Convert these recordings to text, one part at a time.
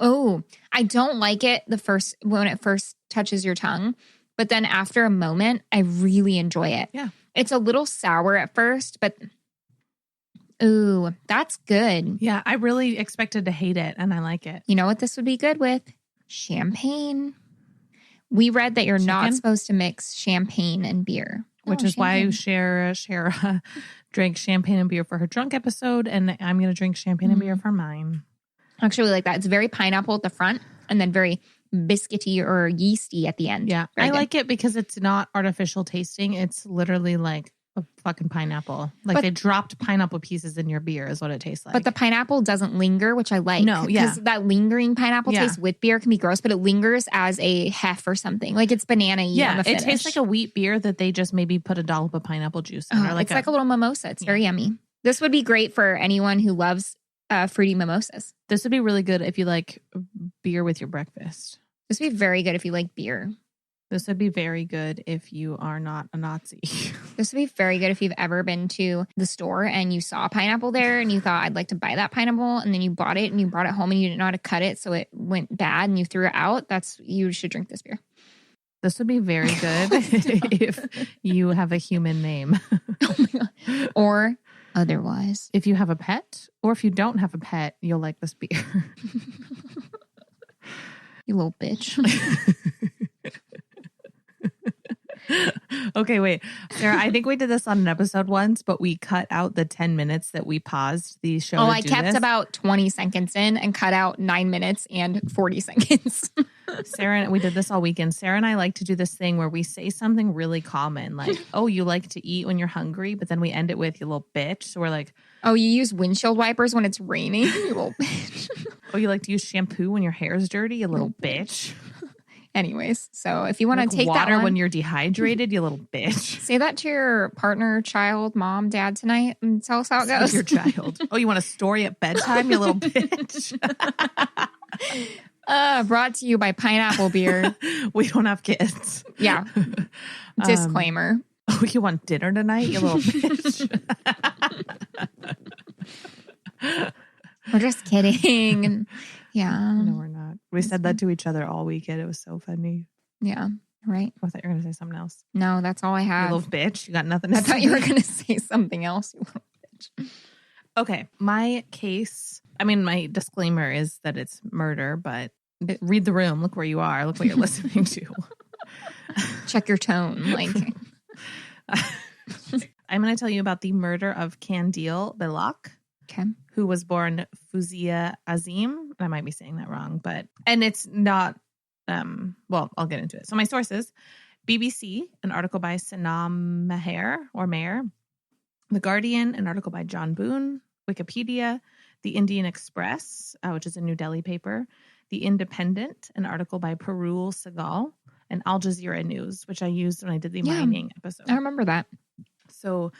Oh, I don't like it when it first touches your tongue. But then after a moment, I really enjoy it. Yeah. It's a little sour at first, but ooh, that's good. Yeah, I really expected to hate it, and I like it. You know what this would be good with? Champagne. We read that you're not supposed to mix champagne and beer. Which is why Shara drank champagne and beer for her drunk episode, and I'm going to drink champagne and beer for mine. Actually, like that. It's very pineapple at the front and then very biscuity or yeasty at the end. Yeah. I like it because it's not artificial tasting. It's literally like a fucking pineapple. Like they dropped pineapple pieces in your beer is what it tastes like. But the pineapple doesn't linger, which I like. No, yeah. Because that lingering pineapple taste with beer can be gross, but it lingers as a hef or something. Like it's banana-y on the finish. It tastes like a wheat beer that they just maybe put a dollop of pineapple juice in. Or It's like a little mimosa. It's very yummy. This would be great for anyone who loves fruity mimosas. This would be really good if you like beer with your breakfast. This would be very good if you like beer. This would be very good if you are not a Nazi. This would be very good if you've ever been to the store and you saw a pineapple there and you thought, I'd like to buy that pineapple. And then you bought it and you brought it home and you didn't know how to cut it. So it went bad and you threw it out. You should drink this beer. This would be very good if you have a human name. Oh my God. Or otherwise. If you have a pet or if you don't have a pet, you'll like this beer. You little bitch. Okay, wait. Sarah, I think we did this on an episode once, but we cut out the 10 minutes that we paused the show. Oh, I kept about 20 seconds in and cut out 9 minutes and 40 seconds. Sarah, we did this all weekend. Sarah and I like to do this thing where we say something really common, like, oh, you like to eat when you're hungry, but then we end it with, you little bitch. So we're like, oh, you use windshield wipers when it's raining, you little bitch. Oh, you like to use shampoo when your hair is dirty, you little bitch. Anyways, so if you want to take water that one, when you're dehydrated, you little bitch. Say that to your partner, child, mom, dad tonight and tell us how it goes. Your child. Oh, you want a story at bedtime, you little bitch. Brought to you by Pineapple Beer. We don't have kids. Yeah. Disclaimer. Oh, you want dinner tonight, you little bitch. We're just kidding. Yeah. No, we're not. We said that to each other all weekend. It was so funny. Yeah. Right. I thought you were going to say something else. No, that's all I have. You little bitch. You got nothing I to say. thought you were going to say something else, you little bitch. Okay. My case, my disclaimer is that it's murder, but read the room. Look where you are. Look what you're listening to. Check your tone. I'm going to tell you about the murder of Kandil Belak. Okay. Who was born Fuzia Azim. I might be saying that wrong, and it's not, I'll get into it. So my sources, BBC, an article by Sanam Maher, The Guardian, an article by John Boone, Wikipedia, The Indian Express, which is a New Delhi paper, The Independent, an article by Parul Segal, and Al Jazeera News, which I used when I did the mining episode. I remember that. So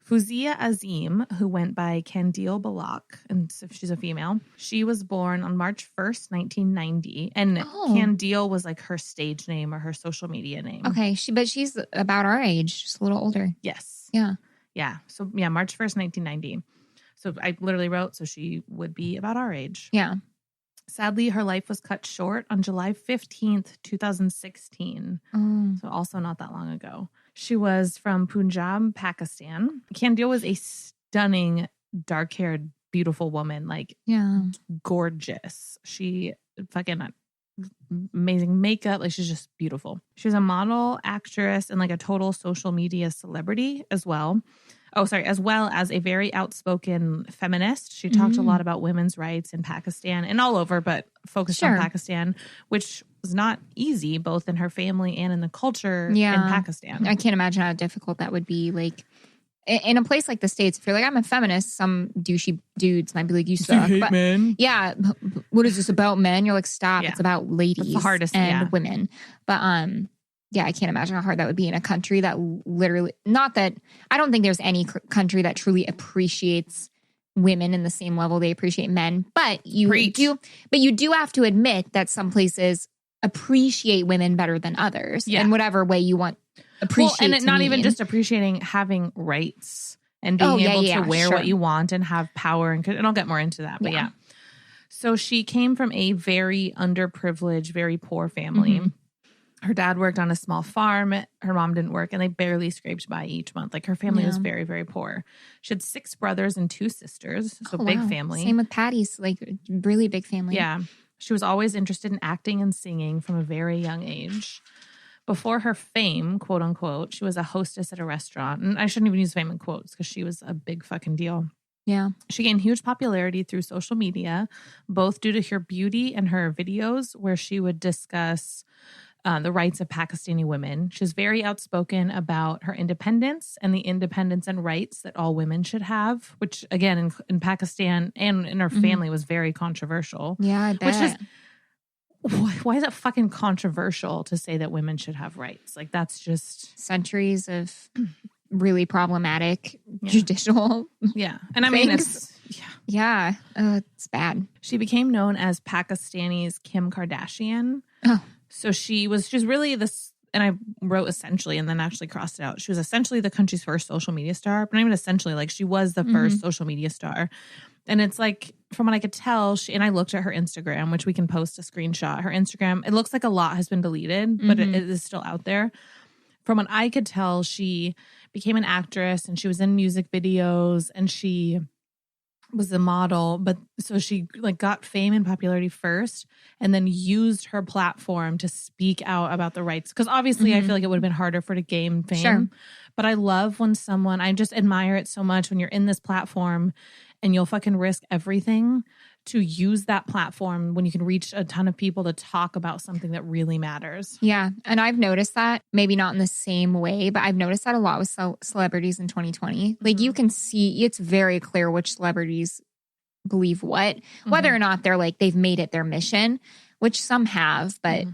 Fuzia Azim, who went by Kandil Belak, and so she's a female, she was born on March 1st, 1990. And Kandil was like her stage name or her social media name. Okay. But she's about our age, just a little older. Yes. Yeah. Yeah. So March 1st, 1990. So I literally wrote, so she would be about our age. Yeah. Sadly, her life was cut short on July 15th, 2016. So also not that long ago. She was from Punjab, Pakistan. Kandil was a stunning, dark-haired, beautiful woman. Gorgeous. She fucking amazing makeup. She's just beautiful. She was a model, actress, and a total social media celebrity as well. As well as a very outspoken feminist. She talked a lot about women's rights in Pakistan and all over, but focused on Pakistan, which was not easy, both in her family and in the culture in Pakistan. I can't imagine how difficult that would be. In a place like the States, if you're I'm a feminist, some douchey dudes might be like, you suck. Hate men. Yeah. What is this about men? You're like, stop. Yeah. It's about ladies. It's the hardest, and women. But, yeah, I can't imagine how hard that would be in a country that literally, not that, I don't think there's any country that truly appreciates women in the same level they appreciate men. But you do have to admit that some places appreciate women better than others in whatever way you want appreciate. And not even just appreciating having rights and being able to wear what you want and have power. And I'll get more into that. But So she came from a very underprivileged, very poor family. Her dad worked on a small farm. Her mom didn't work, and they barely scraped by each month. Like, her family was very, very poor. She had 6 brothers and 2 sisters. So big family. Same with Patty's, like, really big family. Yeah. She was always interested in acting and singing from a very young age. Before her fame, quote unquote, she was a hostess at a restaurant. And I shouldn't even use fame in quotes because she was a big fucking deal. Yeah. She gained huge popularity through social media, both due to her beauty and her videos where she would discuss the rights of Pakistani women. She's very outspoken about her independence and the independence and rights that all women should have, which again in Pakistan and in her family was very controversial. Yeah, I bet. Which is, why is it fucking controversial to say that women should have rights? Like, that's just centuries of really problematic judicial. Yeah. And I mean, it's bad. She became known as Pakistani's Kim Kardashian. Oh. So she's really this, and I wrote essentially and then actually crossed it out. She was essentially the country's first social media star, but not even essentially, like, she was the first social media star. And it's like, from what I could tell, and I looked at her Instagram, which we can post a screenshot. Her Instagram, it looks like a lot has been deleted, but it is still out there. From what I could tell, she became an actress and she was in music videos and she was a model, but so she like got fame and popularity first and then used her platform to speak out about the rights. Because obviously I feel like it would have been harder for her to gain fame. Sure. But I love when I just admire it so much when you're in this platform and you'll fucking risk everything to use that platform when you can reach a ton of people to talk about something that really matters. Yeah. And I've noticed that, maybe not in the same way, but I've noticed that a lot with celebrities in 2020. Like, you can see, it's very clear which celebrities believe what, whether or not they're like, they've made it their mission, which some have, but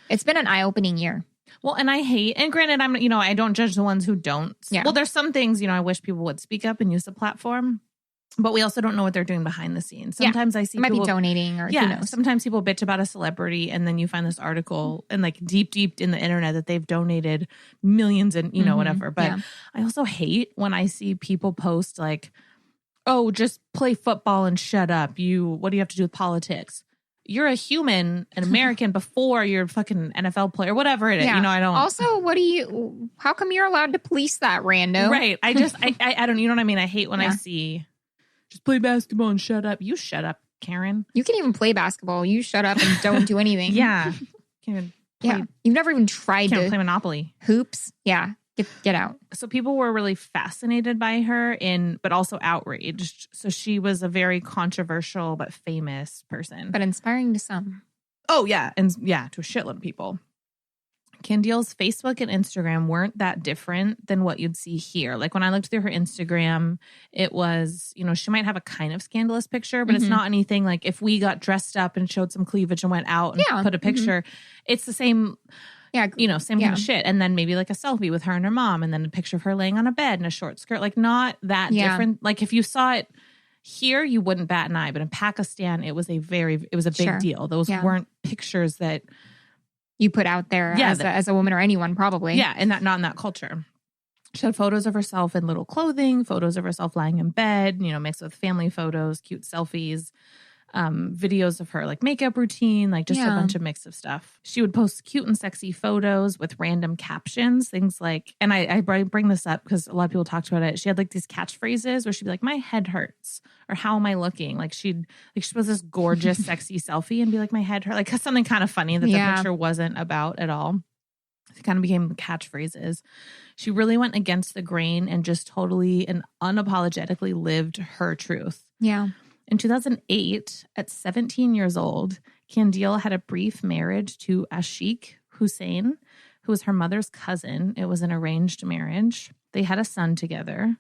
it's been an eye-opening year. Well, and I hate, and granted, I don't judge the ones who don't. Yeah. Well, there's some things, I wish people would speak up and use the platform. But we also don't know what they're doing behind the scenes. Sometimes I see might people be donating or who knows. Sometimes people bitch about a celebrity and then you find this article and like deep in the internet that they've donated millions and whatever. But I also hate when I see people post like, oh, just play football and shut up. What do you have to do with politics? You're a human, an American before you're a fucking NFL player, whatever it is. Yeah. I don't. Also, how come you're allowed to police that rando? Right. I don't, you know what I mean? I hate when I see, just play basketball and shut up. You shut up, Karen. You can even play basketball. You shut up and don't do anything. Yeah. You've never even tried to play Monopoly. Hoops. Yeah. Get out. So people were really fascinated by her but also outraged. So she was a very controversial but famous person. But inspiring to some. Oh, yeah. And yeah, to a shitload of people. Candiel's Facebook and Instagram weren't that different than what you'd see here. Like when I looked through her Instagram, it was, she might have a kind of scandalous picture, but it's not anything like if we got dressed up and showed some cleavage and went out and put a picture, it's the same, same kind of shit. And then maybe like a selfie with her and her mom and then a picture of her laying on a bed in a short skirt, like not that different. Like if you saw it here, you wouldn't bat an eye, but in Pakistan, it was a big deal. Those weren't pictures that you put out there as a woman or anyone probably. Yeah, and not in that culture. She had photos of herself in little clothing, photos of herself lying in bed, mixed with family photos, cute selfies, videos of her like makeup routine, like just a bunch of mix of stuff. She would post cute and sexy photos with random captions, things like, and I bring this up because a lot of people talked about it. She had like these catchphrases where she'd be like, my head hurts, or how am I looking? Like she was this gorgeous, sexy selfie and be like, my head hurt, like something kind of funny that the picture wasn't about at all. It kind of became catchphrases. She really went against the grain and just totally and unapologetically lived her truth. Yeah. In 2008, at 17 years old, Candiel had a brief marriage to Ashik Hussain, who was her mother's cousin. It was an arranged marriage. They had a son together,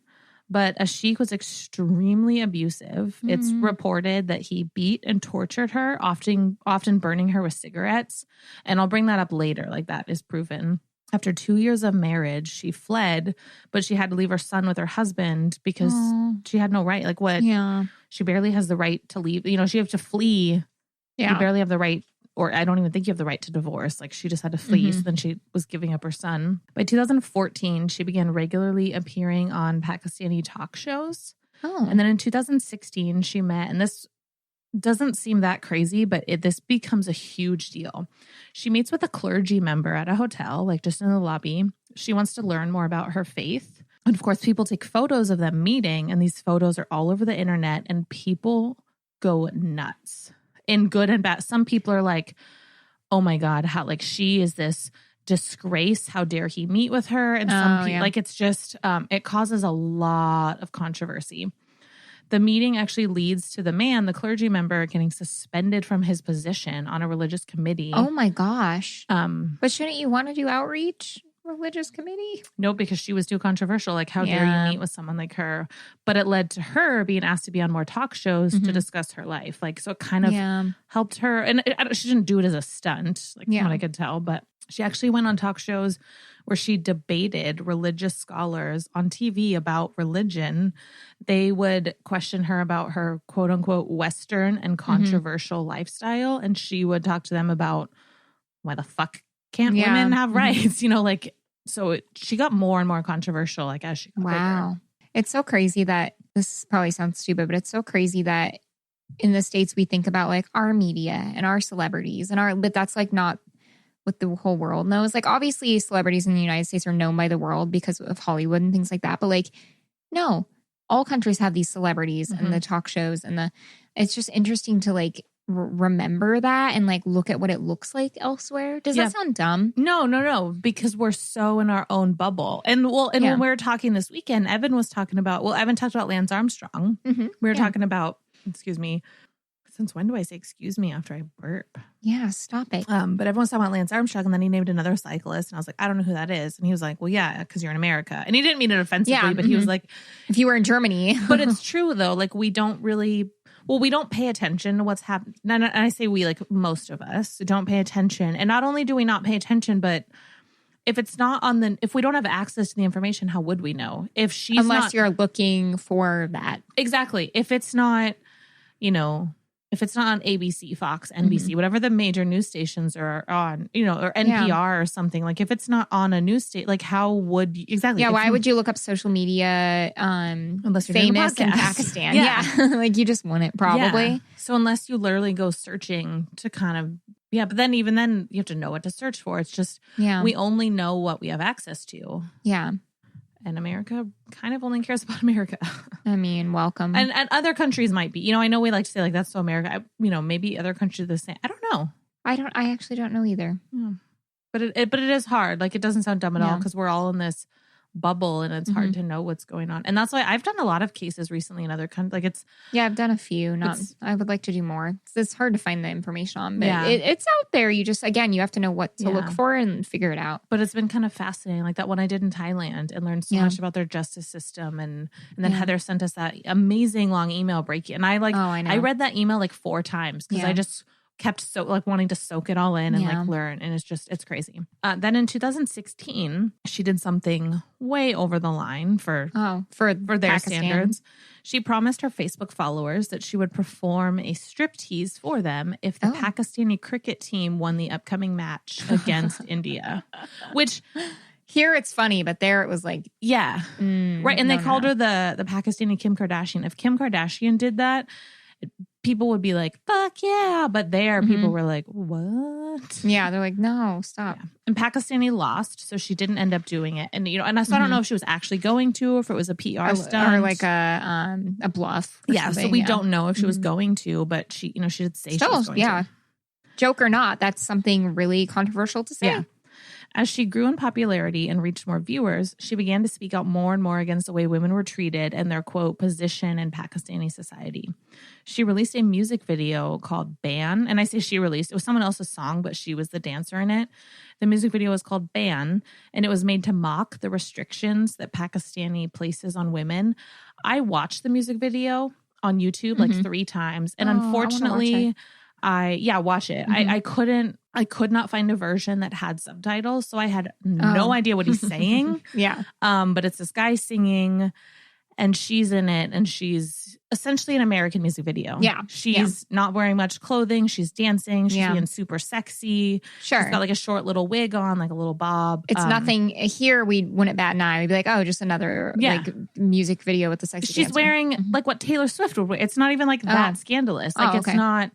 but Ashik was extremely abusive. It's reported that he beat and tortured her, often burning her with cigarettes. And I'll bring that up later, like that is proven. After 2 years of marriage, she fled, but she had to leave her son with her husband because she had no right. Like what? Yeah. She barely has the right to leave. She have to flee. Yeah. You barely have the right, or I don't even think you have the right to divorce. Like she just had to flee. So then she was giving up her son. By 2014, she began regularly appearing on Pakistani talk shows. Oh. And then in 2016, she met, and this doesn't seem that crazy, but this becomes a huge deal. She meets with a clergy member at a hotel, like just in the lobby. She wants to learn more about her faith. And of course, people take photos of them meeting, and these photos are all over the internet, and people go nuts in good and bad. Some people are like, oh my God, how like she is this disgrace. How dare he meet with her? And some people like it's just it causes a lot of controversy. The meeting actually leads to the man, the clergy member, getting suspended from his position on a religious committee. Oh my gosh. But shouldn't you want to do outreach? Religious committee? No, because she was too controversial. Like, how dare you meet with someone like her? But it led to her being asked to be on more talk shows to discuss her life. Like, so it kind of helped her. And she didn't do it as a stunt, like from what I could tell. But she actually went on talk shows where she debated religious scholars on TV about religion. They would question her about her quote unquote Western and controversial lifestyle. And she would talk to them about why the fuck can't women have rights? You know, like, so she got more and more controversial, like, as she got bigger. It's so crazy that, this probably sounds stupid, but it's so crazy that in the States we think about like our media and our celebrities and but that's like not what the whole world knows. Like, obviously celebrities in the United States are known by the world because of Hollywood and things like that. But like, no, all countries have these celebrities and the talk shows and it's just interesting to like remember that and like look at what it looks like elsewhere. Does that sound dumb? No, because we're so in our own bubble. And when we were talking this weekend, Evan was talking about, Evan talked about Lance Armstrong. We were talking about, excuse me, since when do I say excuse me after I burp? Yeah, stop it. But everyone's talking about Lance Armstrong, and then he named another cyclist, and I was like, I don't know who that is. And he was like, well, yeah, because you're in America. And he didn't mean it offensively, but he was like, if you were in Germany. But it's true though. Like, we don't pay attention to what's happening. And I say we, like most of us don't pay attention. And not only do we not pay attention, but if it's not if we don't have access to the information, how would we know? Unless you're looking for that. Exactly. If it's not, if it's not on ABC, Fox, NBC, whatever the major news stations are on, or NPR or something, like if it's not on a news state, like how would you, exactly? Yeah. Why would you look up social media unless you're famous in Pakistan? Yeah. Like you just wouldn't probably. Yeah. So unless you literally go searching to kind of, but then even then you have to know what to search for. It's just, we only know what we have access to. Yeah. And America kind of only cares about America. I mean, welcome. And other countries might be. I know we like to say like that's so America. Maybe other countries are the same. I don't know. I actually don't know either. Yeah. But it is hard. Like, it doesn't sound dumb at all because we're all in this bubble and it's hard to know what's going on. And that's why I've done a lot of cases recently in other countries. Like I've done a few. I would like to do more. It's hard to find the information on, but it's out there. You just, again, you have to know what to look for and figure it out. But it's been kind of fascinating. Like that one I did in Thailand and learned so much about their justice system. And then Heather sent us that amazing long email breaking. And I read that email like 4 times because I just kept wanting to soak it all in and like learn. And it's crazy. Then in 2016, she did something way over the line for their Pakistan standards. She promised her Facebook followers that she would perform a striptease for them if the Pakistani cricket team won the upcoming match against India, which here it's funny, but there it was like, right. And they called her the Pakistani Kim Kardashian. If Kim Kardashian did that, people would be like, fuck yeah. But people were like, what? Yeah, they're like, no, stop. Yeah. And Pakistani lost, so she didn't end up doing it. And, and I don't know if she was actually going to or if it was a PR stunt. Or like a bluff. Yeah, so we don't know if she was going to, but she, she did say she was going to. Joke or not, that's something really controversial to say. Yeah. As she grew in popularity and reached more viewers, she began to speak out more and more against the way women were treated and their, quote, position in Pakistani society. She released a music video called Ban. And I say she released, it was someone else's song, but she was the dancer in it. The music video was called Ban, and it was made to mock the restrictions that Pakistani places on women. I watched the music video on YouTube like 3 times. And unfortunately, watch it. I could not find a version that had subtitles, so I had no idea what he's saying. Yeah. But it's this guy singing, and she's in it, and she's essentially an American music video. Yeah. She's not wearing much clothing. She's dancing. She's Yeah. being super sexy. Sure. She's got like a short little wig on, like a little bob. It's nothing here. We wouldn't bat an eye. We'd be like, oh, just another like music video with the sexy She's dancer. wearing like what Taylor Swift would wear. It's not even like that scandalous. Like it's not,